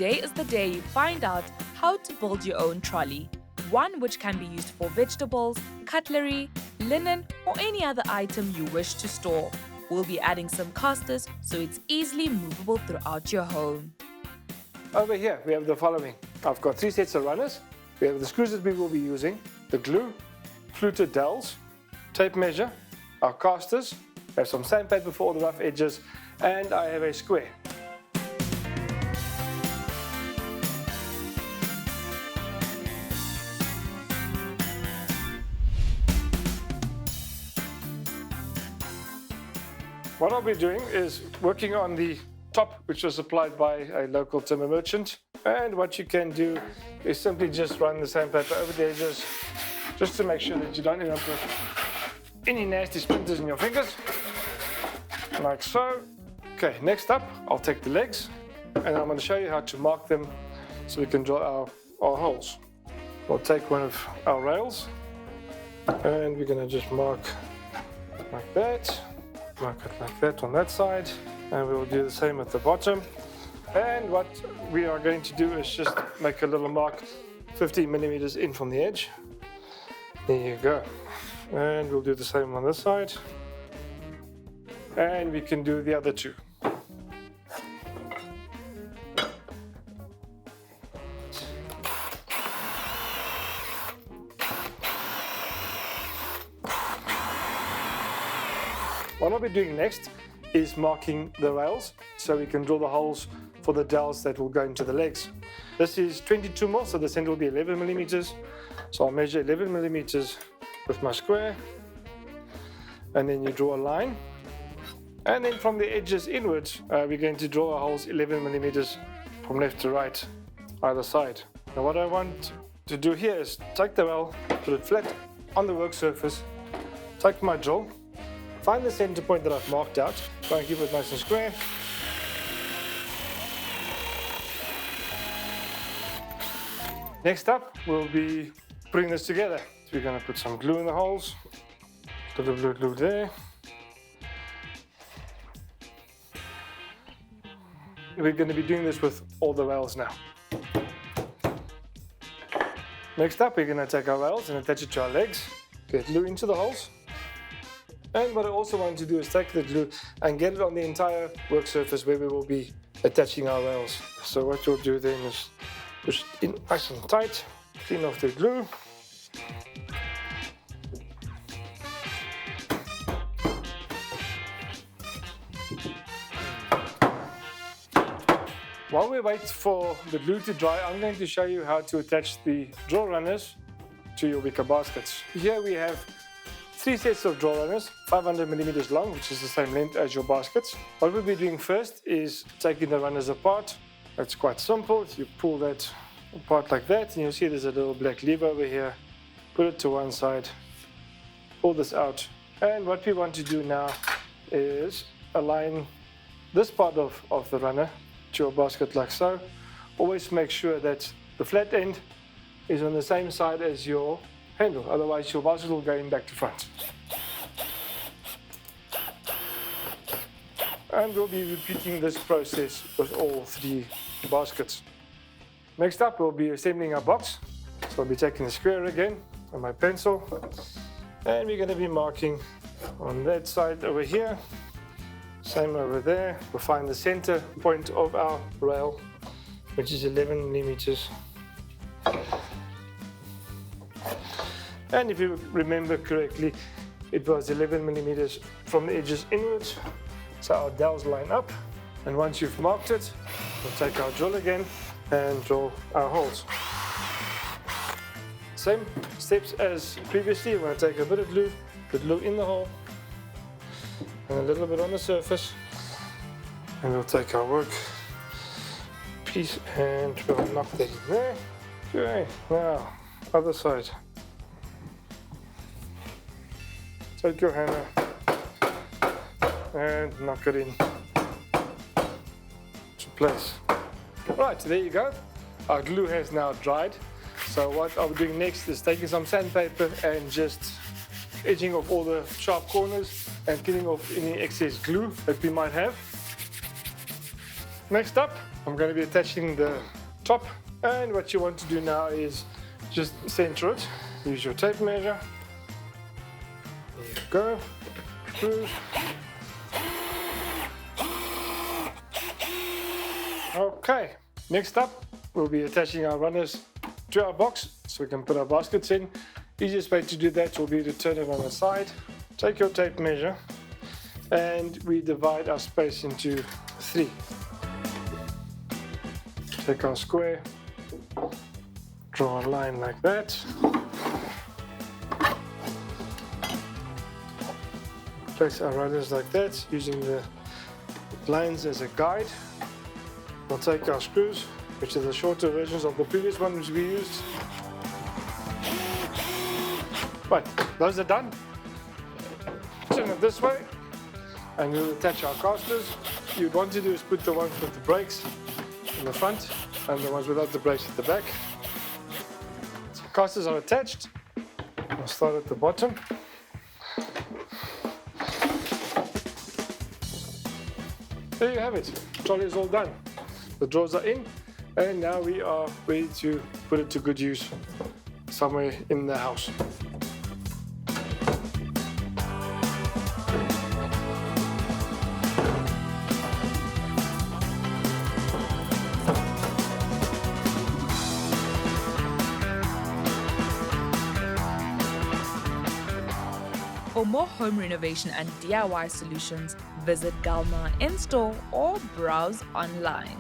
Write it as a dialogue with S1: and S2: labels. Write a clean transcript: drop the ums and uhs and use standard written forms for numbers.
S1: Today is the day you find out how to build your own trolley, one which can be used for vegetables, cutlery, linen, or any other item you wish to store. We'll be adding some casters so it's easily movable throughout your home.
S2: Over here we have the following. I've got 3 sets of runners. We have the screws that we will be using, the glue, fluted dowels, tape measure, our casters, I have some sandpaper for all the rough edges, and I have a square. What I'll be doing is working on the top, which was supplied by a local timber merchant. And what you can do is simply just run the sandpaper over the edges, just to make sure that you don't end up with any nasty splinters in your fingers, like so. Okay, next up, I'll take the legs, and I'm going to show you how to mark them so we can draw our holes. We'll take one of our rails, and we're going to just mark like that. Mark it like that on that side, and we will do the same at the bottom. And what we are going to do is just make a little mark 15 millimeters in from the edge. There you go. And we'll do the same on this side, and we can do the other two. What I'll be doing next is marking the rails so we can draw the holes for the dowels that will go into the legs. This is 22 mil, so the center will be 11 millimeters. So I'll measure 11 millimeters with my square, and then you draw a line. And then from the edges inwards, we're going to draw our holes 11 millimeters from left to right, either side. Now what I want to do here is take the rail, put it flat on the work surface, take my drill, find the center point that I've marked out, try and keep it nice and square. Next up, we'll be putting this together. So we're going to put some glue in the holes, a little glue there. We're going to be doing this with all the rails now. Next up, we're going to take our rails and attach it to our legs, get glue into the holes. And what I also want to do is take the glue and get it on the entire work surface where we will be attaching our rails. So what you'll do then is push it in nice and tight, clean off the glue. While we wait for the glue to dry, I'm going to show you how to attach the draw runners to your wicker baskets. Here we have 3 sets of draw runners, 500 millimeters long, which is the same length as your baskets. What we'll be doing first is taking the runners apart. That's quite simple. You pull that apart like that, and you'll see there's a little black lever over here. Put it to one side, pull this out. And what we want to do now is align this part of the runner to your basket like so. Always make sure that the flat end is on the same side as your handle, otherwise your basket will go in back to front. And we'll be repeating this process with all 3 baskets. Next up, we'll be assembling our box. So I'll be taking the square again and my pencil, and we're going to be marking on that side over here, same over there. We'll find the center point of our rail, which is 11 millimeters. And if you remember correctly, it was 11 millimeters from the edges inwards. So our dowels line up, and once you've marked it, we'll take our drill again and draw our holes. Same steps as previously. We're going to take a bit of glue, put glue in the hole, and a little bit on the surface, and we'll take our work piece and we'll knock that in there. Okay, now other side. Take your hammer and knock it in to place. Right, there you go. Our glue has now dried. So what I'll be doing next is taking some sandpaper and just edging off all the sharp corners and cleaning off any excess glue that we might have. Next up, I'm going to be attaching the top, and what you want to do now is just center it. Use your tape measure. There you go. Screws. Okay, next up we'll be attaching our runners to our box so we can put our baskets in. Easiest way to do that will be to turn it on the side. Take your tape measure and we divide our space into 3. Take our square, draw a line like that. Place our runners like that, using the lines as a guide. We'll take our screws, which are the shorter versions of the previous one which we used. Right, those are done. Turn it this way, and we'll attach our casters. What you'd want to do is put the ones with the brakes in the front, and the ones without the brakes at the back. So casters are attached. I'll start at the bottom. There you have it. Trolley is all done. The drawers are in, and now we are ready to put it to good use somewhere in the house.
S1: For more home renovation and DIY solutions, visit Galma in-store or browse online.